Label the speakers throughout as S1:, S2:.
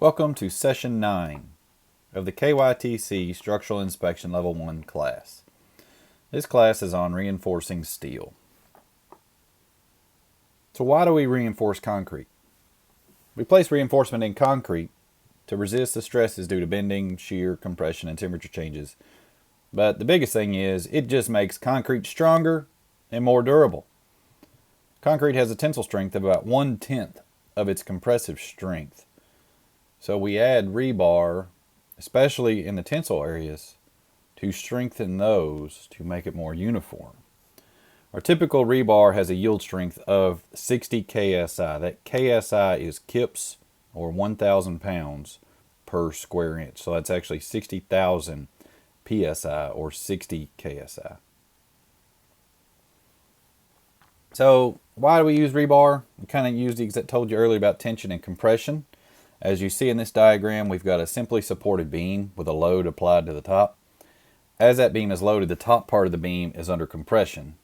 S1: Welcome to Session 9 of the KYTC Structural Inspection Level 1 class. This class is on reinforcing steel. So why do we reinforce concrete? We place reinforcement in concrete to resist the stresses due to bending, shear, compression, and temperature changes. But the biggest thing is it just makes concrete stronger and more durable. Concrete has a tensile strength of about 1/10 of its compressive strength. So we add rebar, especially in the tensile areas, to strengthen those to make it more uniform. Our typical rebar has a yield strength of 60 KSI. That KSI is kips, or 1,000 pounds per square inch. So that's actually 60,000 PSI, or 60 KSI. So why do we use rebar? We kind of used the I told you earlier about tension and compression. As you see in this diagram, we've got a simply supported beam with a load applied to the top. As that beam is loaded, the top part of the beam is under compression.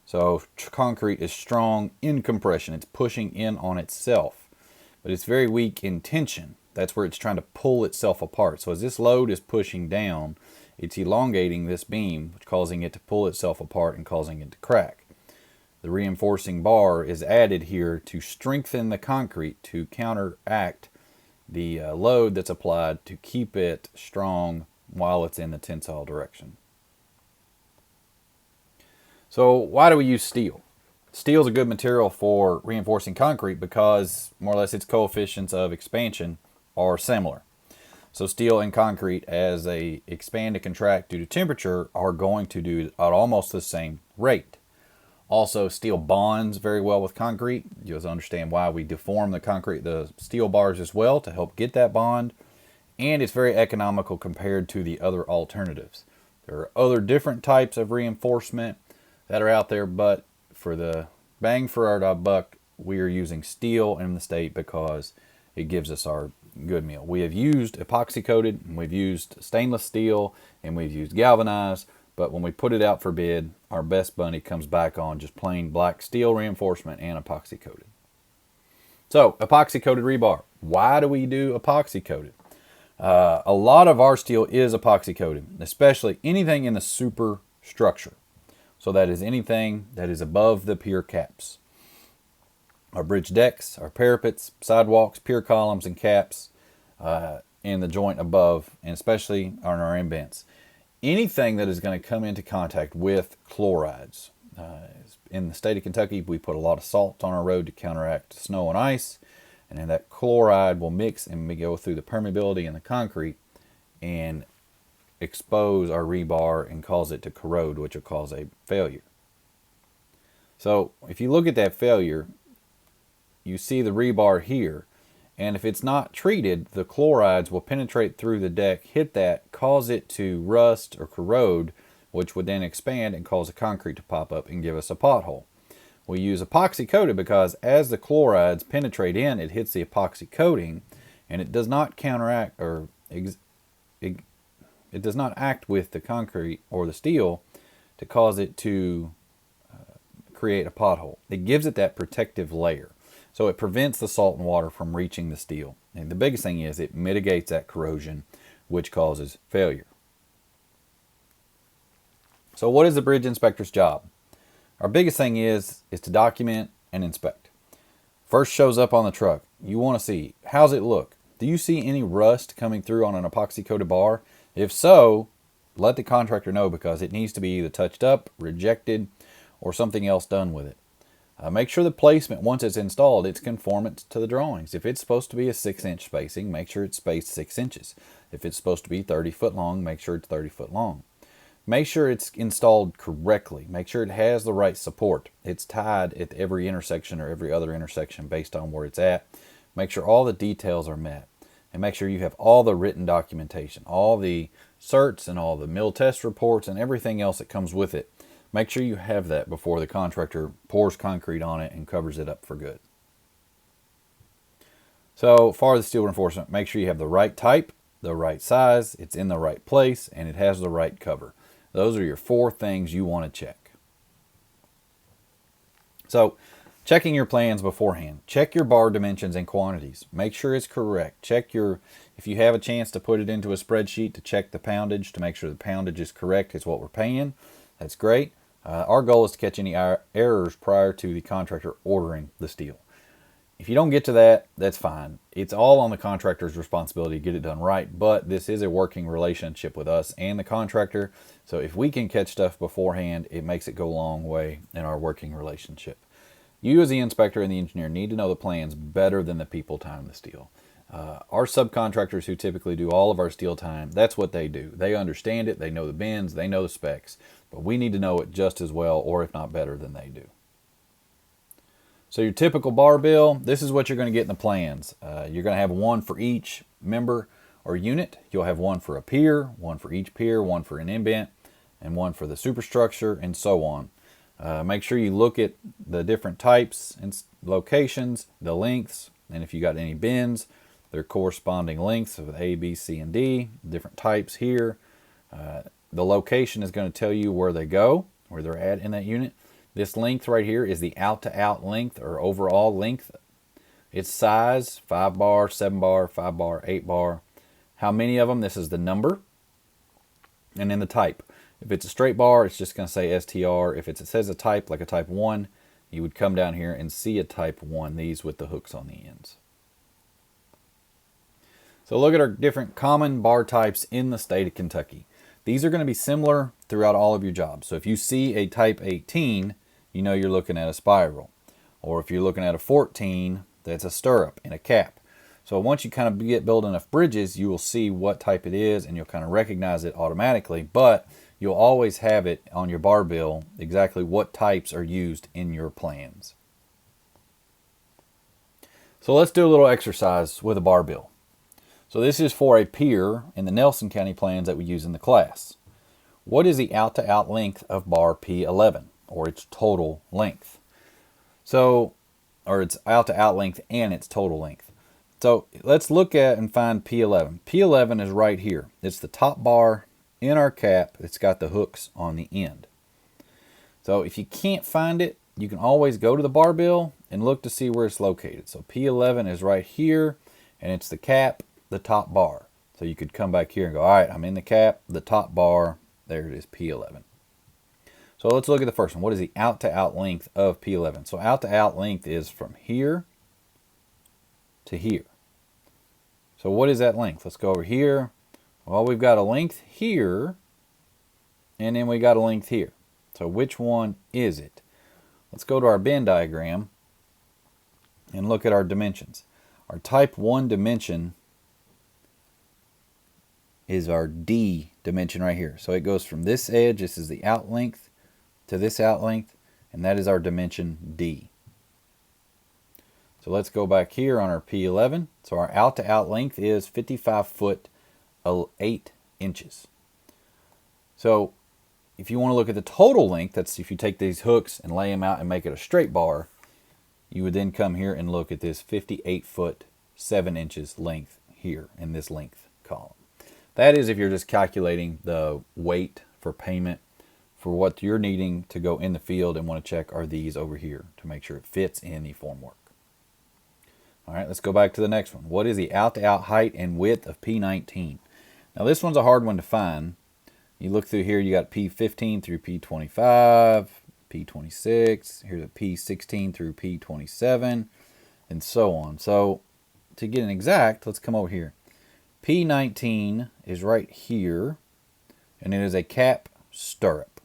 S1: So concrete is strong in compression. It's pushing in on itself, but it's very weak in tension. That's where it's trying to pull itself apart. So as this load is pushing down, it's elongating this beam, which causing it to pull itself apart and causing it to crack. The reinforcing bar is added here to strengthen the concrete to counteract the load that's applied to keep it strong while it's in the tensile direction. So why do we use steel? Steel is a good material for reinforcing concrete because more or less its coefficients of expansion are similar. So steel and concrete, as they expand and contract due to temperature, are going to do it at almost the same rate. Also, steel bonds very well with concrete. You'll understand why we deform the steel bars as well to help get that bond. And it's very economical compared to the other alternatives. There are other different types of reinforcement that are out there, but for the bang for our buck, we are using steel in the state because it gives us our good meal. We have used epoxy coated, and we've used stainless steel, and we've used galvanized. But when we put it out for bid, our best bunny comes back on just plain black steel reinforcement and epoxy coated. So, epoxy coated rebar. Why do we do epoxy coated? A lot of our steel is epoxy coated, especially anything in the superstructure. So that is anything that is above the pier caps. Our bridge decks, our parapets, sidewalks, pier columns, and caps in the joint above, and especially on our indents. Anything that is going to come into contact with chlorides. In the state of Kentucky, we put a lot of salt on our road to counteract snow and ice, and then that chloride will mix and go through the permeability in the concrete and expose our rebar and cause it to corrode, which will cause a failure. So if you look at that failure, you see the rebar here. And if it's not treated, the chlorides will penetrate through the deck, hit that, cause it to rust or corrode, which would then expand and cause the concrete to pop up and give us a pothole. We use epoxy coated because as the chlorides penetrate in, it hits the epoxy coating, and it does not counteract or it does not act with the concrete or the steel to cause it to create a pothole. It gives it that protective layer. So it prevents the salt and water from reaching the steel. And the biggest thing is it mitigates that corrosion, which causes failure. So what is the bridge inspector's job? Our biggest thing is to document and inspect. First shows up on the truck. You want to see, how's it look? Do you see any rust coming through on an epoxy coated bar? If so, let the contractor know because it needs to be either touched up, rejected, or something else done with it. Make sure the placement, once it's installed, it's conformant to the drawings. If it's supposed to be a 6-inch spacing, make sure it's spaced 6 inches. If it's supposed to be 30 foot long, make sure it's 30 foot long. Make sure it's installed correctly. Make sure it has the right support. It's tied at every intersection or every other intersection based on where it's at. Make sure all the details are met. And make sure you have all the written documentation, all the certs and all the mill test reports and everything else that comes with it. Make sure you have that before the contractor pours concrete on it and covers it up for good. So for the steel reinforcement, make sure you have the right type, the right size, it's in the right place, and it has the right cover. Those are your 4 things you want to check. So Checking your plans beforehand. Check your bar dimensions and quantities. Make sure it's correct. Check if you have a chance to put it into a spreadsheet to check the poundage, to make sure the poundage is correct, is what we're paying. That's great. Our goal is to catch any errors prior to the contractor ordering the steel. If you don't get to that, that's fine. It's all on the contractor's responsibility to get it done right, but this is a working relationship with us and the contractor. So if we can catch stuff beforehand, it makes it go a long way in our working relationship. You as the inspector and the engineer need to know the plans better than the people tying the steel. Our subcontractors who typically do all of our steel time, that's what they do. They understand it, they know the bends, they know the specs, but we need to know it just as well, or if not better than they do. So your typical bar bill, this is what you're going to get in the plans. You're going to have one for each member or unit. You'll have one for a pier, one for each pier, one for an indent, and one for the superstructure, and so on. Make sure you look at the different types and locations, the lengths, and if you got any bends, their corresponding lengths of A, B, C, and D, different types here. The location is going to tell you where they go, where they're at in that unit. This length right here is the out-to-out length or overall length. Its size, 5 bar, 7 bar, 5 bar, 8 bar. How many of them? This is the number. And then the type. If it's a straight bar, it's just going to say STR. If it says a type, like a type 1, you would come down here and see a type 1, these with the hooks on the ends. So look at our different common bar types in the state of Kentucky. These are going to be similar throughout all of your jobs. So if you see a type 18, you know you're looking at a spiral. Or if you're looking at a 14, that's a stirrup and a cap. So once you kind of build enough bridges, you will see what type it is and you'll kind of recognize it automatically. But you'll always have it on your bar bill exactly what types are used in your plans. So let's do a little exercise with a bar bill. So this is for a pier in the Nelson County plans that we use in the class. What is the out-to-out length of bar P11, or its total length? So, or its out-to-out length and its total length. So let's look at and find P11. P11 is right here. It's the top bar in our cap. It's got the hooks on the end. So if you can't find it, you can always go to the bar bill and look to see where it's located. So P11 is right here, and it's the cap, the top bar. So you could come back here and go, all right, I'm in the cap, the top bar, there it is, P11. So let's look at the first one. What is the out-to-out length of P11? So out-to-out length is from here to here. So what is that length? Let's go over here. Well, we've got a length here, and then we got a length here. So which one is it? Let's go to our bend diagram and look at our dimensions. Our type 1 dimension is our D dimension right here. So it goes from this edge, this is the out length, to this out length, and that is our dimension D. So let's go back here on our P11. So our out-to-out length is 55 foot 8 inches. So if you want to look at the total length, that's if you take these hooks and lay them out and make it a straight bar, you would then come here and look at this 58 foot 7 inches length here in this length column. That is if you're just calculating the weight for payment for what you're needing to go in the field and want to check are these over here to make sure it fits in the formwork. All right, let's go back to the next one. What is the out-to-out height and width of P19? Now this one's a hard one to find. You look through here, you got P15 through P25, P26, here's a P16 through P27, and so on. So to get an exact, let's come over here. P19 is right here, and it is a cap stirrup.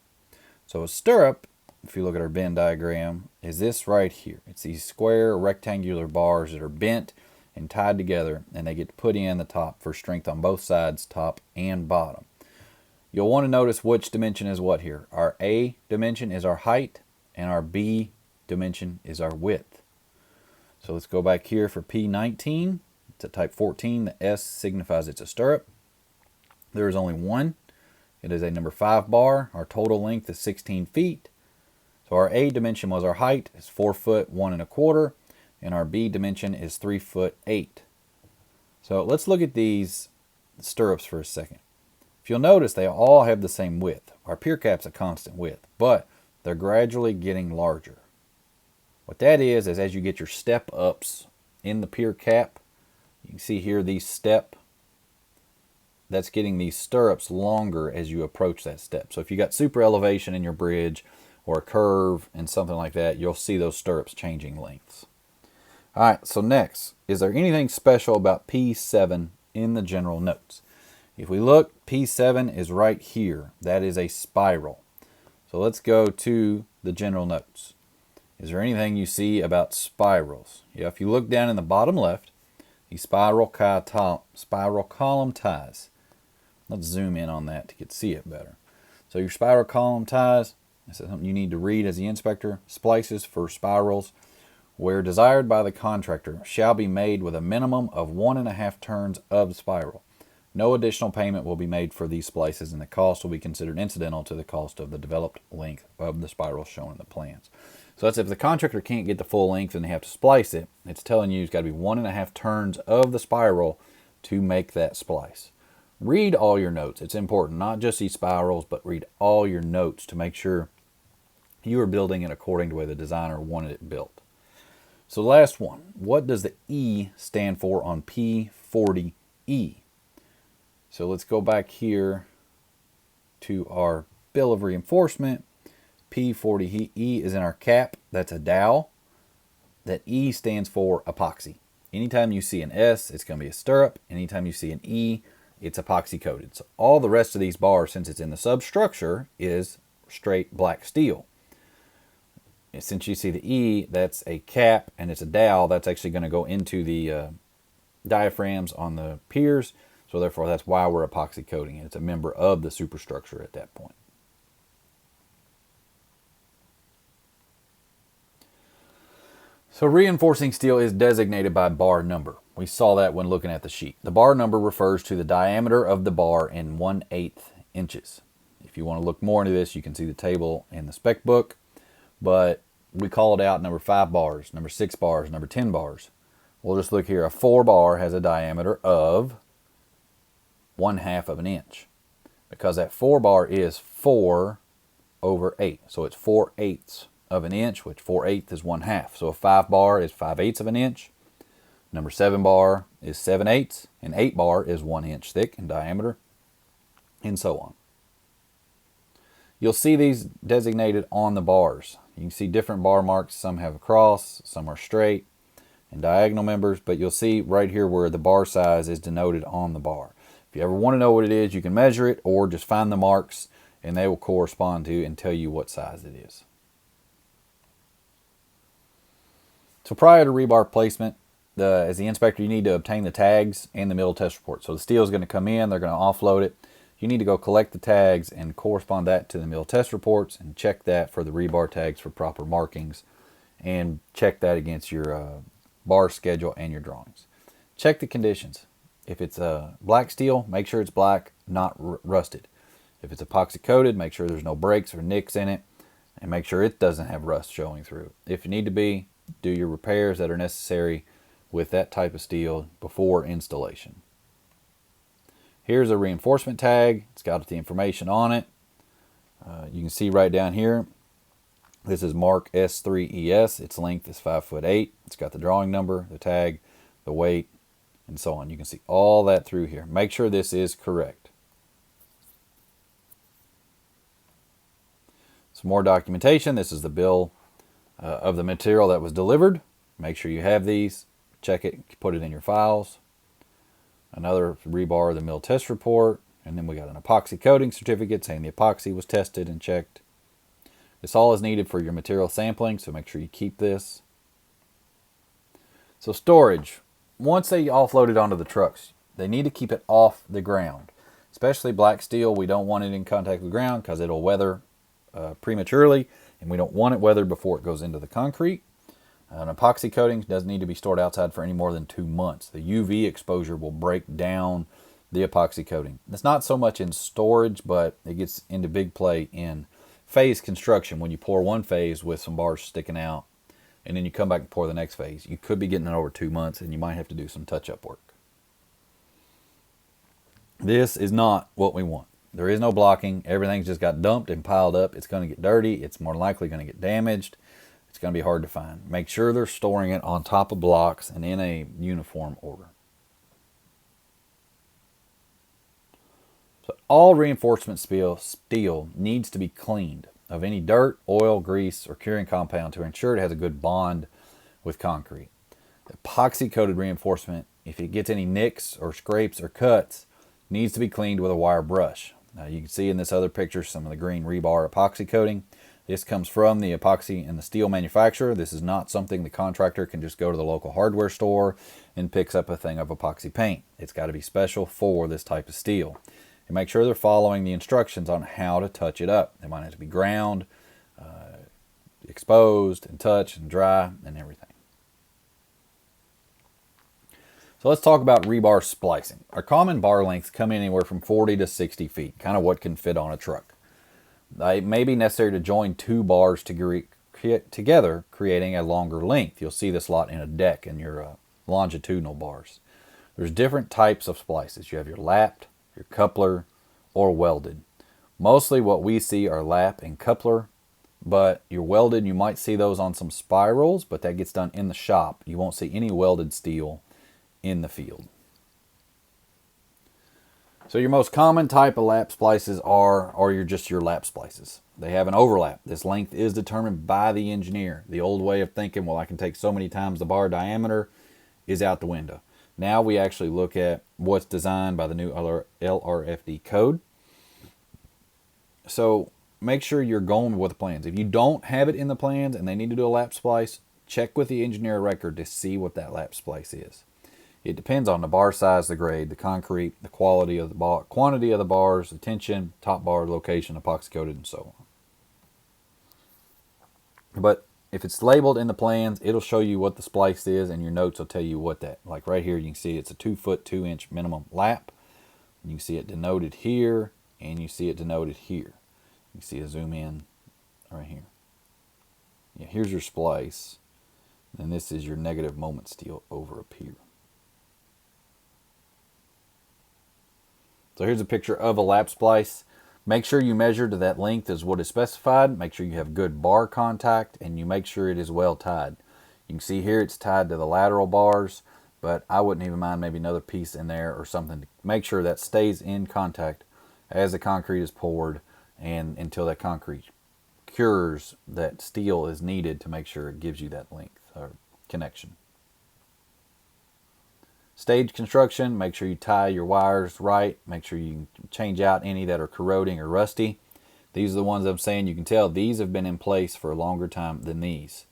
S1: So a stirrup, if you look at our bend diagram, is this right here. It's these square rectangular bars that are bent and tied together, and they get put in the top for strength on both sides, top and bottom. You'll want to notice which dimension is what here. Our A dimension is our height, and our B dimension is our width. So let's go back here for P19. It's a type 14. The S signifies it's a stirrup. There is only one. It is a number 5 bar. Our total length is 16 feet. So our A dimension was our height. It's 4 foot 1 1/4. And our B dimension is 3 foot 8. So let's look at these stirrups for a second. If you'll notice, they all have the same width. Our pier cap's a constant width, but they're gradually getting larger. What that is as you get your step ups in the pier cap, you can see here these step, that's getting these stirrups longer as you approach that step. So if you got super elevation in your bridge or a curve and something like that, you'll see those stirrups changing lengths. All right, so next, is there anything special about P7 in the general notes? If we look, P7 is right here. That is a spiral. So let's go to the general notes. Is there anything you see about spirals? Yeah, if you look down in the bottom left, the spiral column ties. Let's zoom in on that to see it better. So your spiral column ties, this is something you need to read as the inspector. Splices for spirals, where desired by the contractor, shall be made with a minimum of 1.5 turns of spiral. No additional payment will be made for these splices, and the cost will be considered incidental to the cost of the developed length of the spiral shown in the plans. So that's if the contractor can't get the full length and they have to splice it, it's telling you it's got to be 1.5 turns of the spiral to make that splice. Read all your notes. It's important, not just these spirals, but read all your notes to make sure you are building it according to the way the designer wanted it built. So last one, what does the E stand for on P40E? So let's go back here to our bill of reinforcement. P40E is in our cap. That's a dowel. That E stands for epoxy. Anytime you see an S, it's going to be a stirrup. Anytime you see an E, it's epoxy coated. So all the rest of these bars, since it's in the substructure, is straight black steel. And since you see the E, that's a cap and it's a dowel. That's actually going to go into the diaphragms on the piers. So therefore, that's why we're epoxy coating it. It's a member of the superstructure at that point. So reinforcing steel is designated by bar number. We saw that when looking at the sheet. The bar number refers to the diameter of the bar in 1/8 inches. If you want to look more into this, you can see the table in the spec book. But we call it out number 5 bars, number 6 bars, number 10 bars. We'll just look here. A 4 bar has a diameter of 1/2 of an inch. Because that 4 bar is 4/8. So it's 4/8 of an inch, which 4/8 is 1/2. So a 5 bar is 5/8 of an inch. Number 7 bar is 7/8, and 8 bar is 1 inch thick in diameter, and so on. You'll see these designated on the bars. You can see different bar marks. Some have a cross, some are straight and diagonal members, but you'll see right here where the bar size is denoted on the bar. If you ever want to know what it is, you can measure it or just find the marks and they will correspond to and tell you what size it is. So prior to rebar placement, as the inspector, you need to obtain the tags and the mill test report. So the steel is going to come in, they're going to offload it. You need to go collect the tags and correspond that to the mill test reports and check that for the rebar tags for proper markings and check that against your bar schedule and your drawings. Check the conditions. If it's black steel, make sure it's black, not rusted. If it's epoxy coated, make sure there's no breaks or nicks in it and make sure it doesn't have rust showing through. If you need to be, do your repairs that are necessary with that type of steel before installation. Here's a reinforcement tag. It's got the information on it. You can see right down here, this is Mark S3ES. Its length is 5'8". It's got the drawing number, the tag, the weight, and so on. You can see all that through here. Make sure this is correct. Some more documentation. This is the bill of the material that was delivered. Make sure you have these. Check it, put it in your files. Another rebar, the mill test report, and then we got an epoxy coating certificate saying the epoxy was tested and checked. This all is needed for your material sampling, so make sure you keep this. So storage. Once they offload it onto the trucks, they need to keep it off the ground. Especially black steel, we don't want it in contact with the ground because it'll weather prematurely, and we don't want it weathered before it goes into the concrete. An epoxy coating doesn't need to be stored outside for any more than 2 months. The UV exposure will break down the epoxy coating. It's not so much in storage, but it gets into big play in phase construction when you pour one phase with some bars sticking out and then you come back and pour the next phase. You could be getting it over 2 months and you might have to do some touch-up work. This is not what we want. There is no blocking. Everything's just got dumped and piled up. It's going to get dirty. It's more likely going to get damaged. it's going to be hard to find. Make sure they're storing it on top of blocks and in a uniform order. So all reinforcement steel needs to be cleaned of any dirt, oil, grease, or curing compound to ensure it has a good bond with concrete. Epoxy coated reinforcement, if it gets any nicks or scrapes or cuts, needs to be cleaned with a wire brush. Now you can see in this other picture some of the green rebar epoxy coating. This comes from the epoxy and the steel manufacturer. This is not something the contractor can just go to the local hardware store and picks up a thing of epoxy paint. It's got to be special for this type of steel. And make sure they're following the instructions on how to touch it up. They might have to be ground, exposed, and touched, and dry, and everything. So let's talk about rebar splicing. Our common bar lengths come in anywhere from 40 to 60 feet, kind of what can fit on a truck. It may be necessary to join two bars together, creating a longer length. You'll see this a lot in a deck in your longitudinal bars. There's different types of splices. You have your lapped, your coupler, or welded. Mostly what we see are lap and coupler, but your welded, you might see those on some spirals, but that gets done in the shop. You won't see any welded steel in the field. So your most common type of lap splices are just your lap splices. They have an overlap. This length is determined by the engineer. The old way of thinking, well, I can take so many times the bar diameter, is out the window. Now we actually look at what's designed by the new LRFD code. So make sure you're going with the plans. If you don't have it in the plans and they need to do a lap splice, check with the engineer record to see what that lap splice is. It depends on the bar size, the grade, the concrete, the quality of the bar, quantity of the bars, the tension, top bar location, epoxy coated, and so on. But if it's labeled in the plans, it'll show you what the splice is, and your notes will tell you what that. Like right here, you can see it's a 2 foot 2 inch minimum lap. You can see it denoted here, and you see it denoted here. You can see a zoom in right here. Yeah, here's your splice, and this is your negative moment steel over up here. So here's a picture of a lap splice. Make sure you measure to that length as what is specified. Make sure you have good bar contact, and you make sure it is well tied. You can see here it's tied to the lateral bars, but I wouldn't even mind maybe another piece in there or something to make sure that stays in contact as the concrete is poured and until that concrete cures. That steel is needed to make sure it gives you that length or connection. Stage construction, make sure you tie your wires right. Make sure you change out any that are corroding or rusty. These are the ones I'm saying you can tell these have been in place for a longer time than these.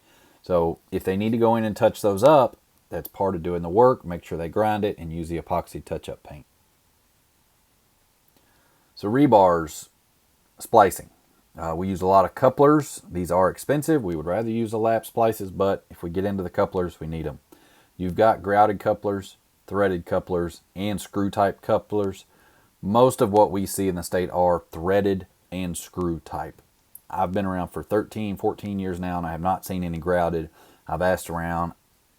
S1: So if they need to go in and touch those up, that's part of doing the work. Make sure they grind it and use the epoxy touch-up paint. So rebars, splicing. We use a lot of couplers. These are expensive. We would rather use the lap splices, but if we get into the couplers, we need them. You've got grouted couplers, threaded couplers, and screw type couplers. Most of what we see in the state are threaded and screw type. I've been around for 13, 14 years now, and I have not seen any grouted. I've asked around.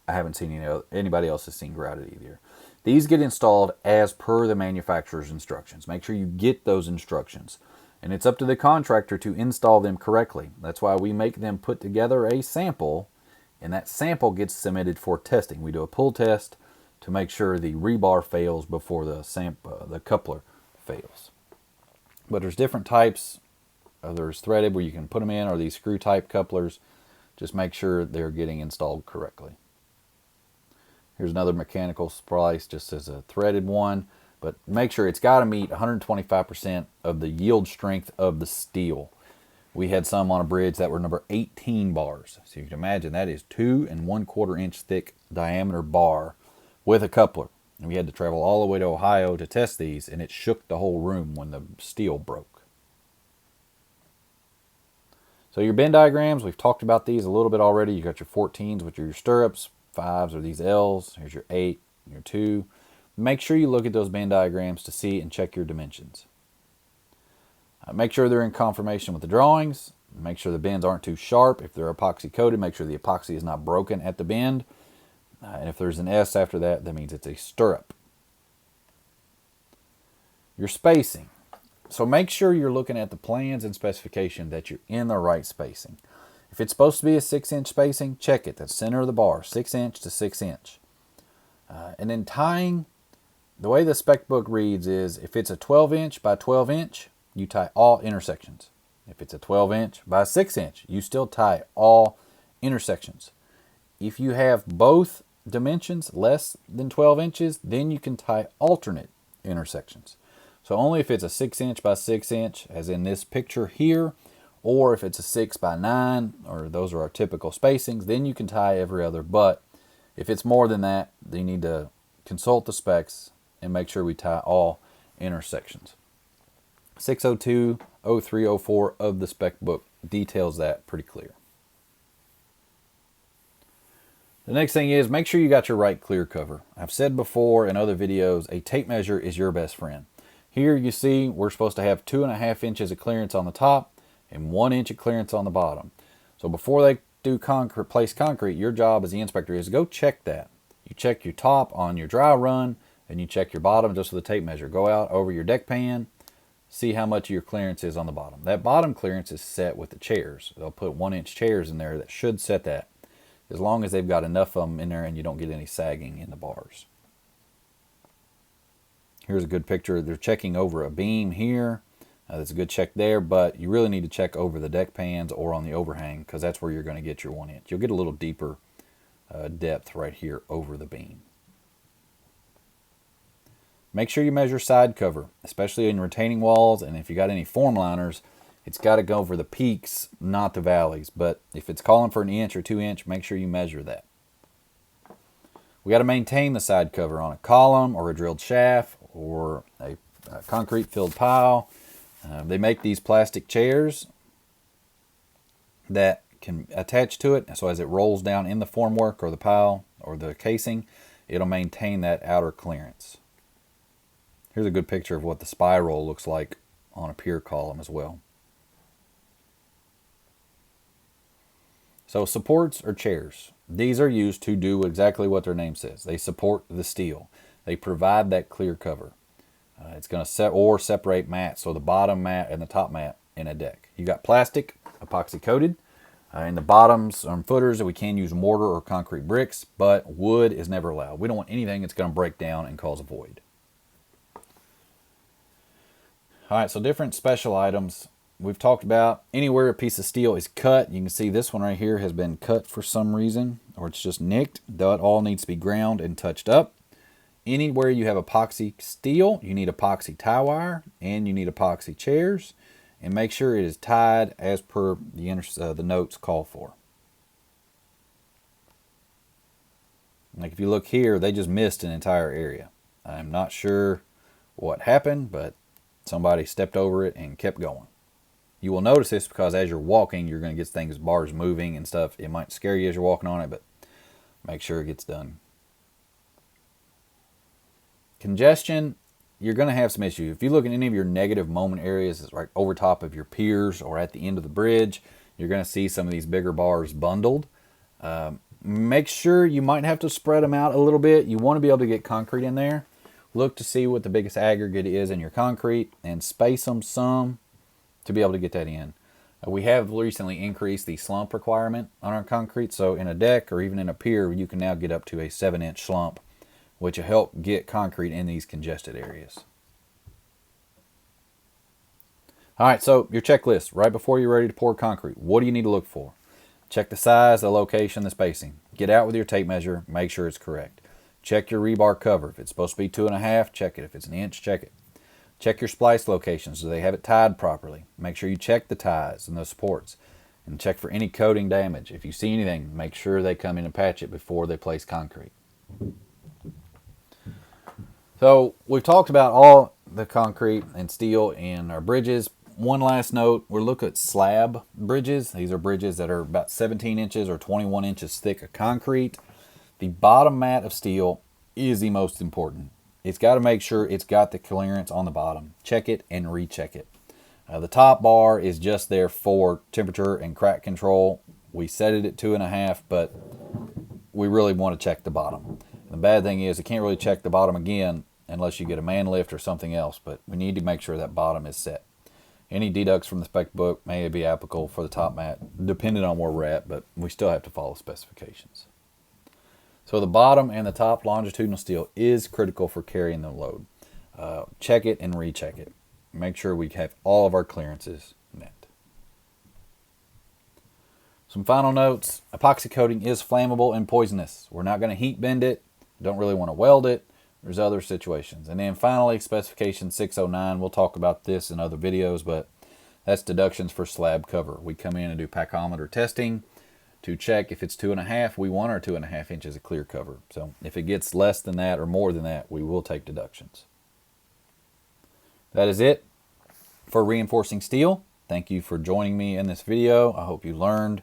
S1: I haven't seen anybody else has seen grouted either. These get installed as per the manufacturer's instructions. Make sure you get those instructions. And it's up to the contractor to install them correctly. That's why we make them put together a sample, and that sample gets submitted for testing. We do a pull test to make sure the rebar fails before the coupler fails. But there's different types. There's threaded where you can put them in, or these screw type couplers. Just make sure they're getting installed correctly. Here's another mechanical splice, just as a threaded one, but make sure it's got to meet 125% of the yield strength of the steel. We had some on a bridge that were number 18 bars. So you can imagine that is 2 1/4 inch thick diameter bar with a coupler. And we had to travel all the way to Ohio to test these, and it shook the whole room when the steel broke. So your bend diagrams, we've talked about these a little bit already. You got your 14s, which are your stirrups. 5s are these L's. Here's your 8, your 2. Make sure you look at those bend diagrams to see and check your dimensions. Make sure they're in conformation with the drawings. Make sure the bends aren't too sharp. If they're epoxy coated, make sure the epoxy is not broken at the bend. And if there's an S after that, that means it's a stirrup. Your spacing. So make sure you're looking at the plans and specification that you're in the right spacing. If it's supposed to be a 6-inch spacing, check it. That's center of the bar, 6-inch to 6-inch. And then tying, the way the spec book reads is if it's a 12-inch by 12-inch, you tie all intersections. If it's a 12-inch by 6-inch, you still tie all intersections. If you have both dimensions less than 12 inches, then you can tie alternate intersections. So only if it's a 6-inch by 6-inch, as in this picture here, or if it's a 6 by 9, or those are our typical spacings, then you can tie every other. But if it's more than that, then you need to consult the specs and make sure we tie all intersections. 602.03.04 of the spec book details that pretty clear. The next thing is make sure you got your right clear cover. I've said before in other videos, a tape measure is your best friend. Here you see we're supposed to have 2.5 inches of clearance on the top and 1 inch of clearance on the bottom. So before they do place concrete, your job as the inspector is to go check that. You check your top on your dry run and you check your bottom just with a tape measure. Go out over your deck pan, see how much of your clearance is on the bottom. That bottom clearance is set with the chairs. They'll put 1-inch chairs in there that should set that, as long as they've got enough of them in there and you don't get any sagging in the bars. Here's a good picture. They're checking over a beam here. That's a good check there, but you really need to check over the deck pans or on the overhang because that's where you're going to get your 1 inch. You'll get a little deeper depth right here over the beam. Make sure you measure side cover, especially in retaining walls, and if you got any form liners, it's got to go over the peaks, not the valleys. But if it's calling for an inch or 2 inch, make sure you measure that. We got to maintain the side cover on a column or a drilled shaft or a concrete filled pile. They make these plastic chairs that can attach to it, so as it rolls down in the formwork or the pile or the casing, it'll maintain that outer clearance. Here's a good picture of what the spiral looks like on a pier column as well. So supports or chairs. These are used to do exactly what their name says. They support the steel. They provide that clear cover. It's going to separate mats, so the bottom mat and the top mat in a deck. You got plastic, epoxy coated. In the bottoms and footers, we can use mortar or concrete bricks, but wood is never allowed. We don't want anything that's going to break down and cause a void. All right, so different special items. We've talked about anywhere a piece of steel is cut. You can see this one right here has been cut for some reason, or it's just nicked. That all needs to be ground and touched up. Anywhere you have epoxy steel, you need epoxy tie wire and you need epoxy chairs. And make sure it is tied as per the notes call for. Like if you look here, they just missed an entire area. I'm not sure what happened, but somebody stepped over it and kept going. You will notice this because as you're walking, you're going to get things, bars moving and stuff. It might scare you as you're walking on it, but make sure it gets done. Congestion, you're going to have some issues. If you look at any of your negative moment areas, it's right over top of your piers or at the end of the bridge, you're going to see some of these bigger bars bundled. Make sure you might have to spread them out a little bit. You want to be able to get concrete in there. Look to see what the biggest aggregate is in your concrete and space them some to be able to get that in. We have recently increased the slump requirement on our concrete. So in a deck or even in a pier, you can now get up to a 7-inch slump, which will help get concrete in these congested areas. All right, so your checklist, right before you're ready to pour concrete, what do you need to look for? Check the size, the location, the spacing. Get out with your tape measure, make sure it's correct. Check your rebar cover. If it's supposed to be 2.5, check it. If it's an inch, check it. Check your splice locations. Do they have it tied properly? Make sure you check the ties and the supports. And check for any coating damage. If you see anything, make sure they come in and patch it before they place concrete. So we've talked about all the concrete and steel in our bridges. One last note, we're looking at slab bridges. These are bridges that are about 17 inches or 21 inches thick of concrete. The bottom mat of steel is the most important. It's got to make sure it's got the clearance on the bottom. Check it and recheck it. The top bar is just there for temperature and crack control. We set it at 2.5, but we really want to check the bottom. The bad thing is you can't really check the bottom again unless you get a man lift or something else, but we need to make sure that bottom is set. Any deducts from the spec book may be applicable for the top mat, depending on where we're at, but we still have to follow specifications. So the bottom and the top longitudinal steel is critical for carrying the load. Check it and recheck it. Make sure we have all of our clearances met. Some final notes. Epoxy coating is flammable and poisonous. We're not going to heat bend it. Don't really want to weld it. There's other situations. And then finally, specification 609. We'll talk about this in other videos, but that's deductions for slab cover. We come in and do pacometer testing to check if it's 2.5, we want our 2.5 inches of clear cover. So if it gets less than that or more than that, we will take deductions. That is it for reinforcing steel. Thank you for joining me in this video. I hope you learned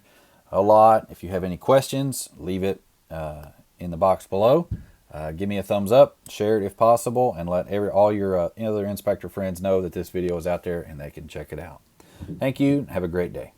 S1: a lot. If you have any questions, leave it in the box below. Give me a thumbs up, share it if possible, and let all your other inspector friends know that this video is out there and they can check it out. Thank you. Have a great day.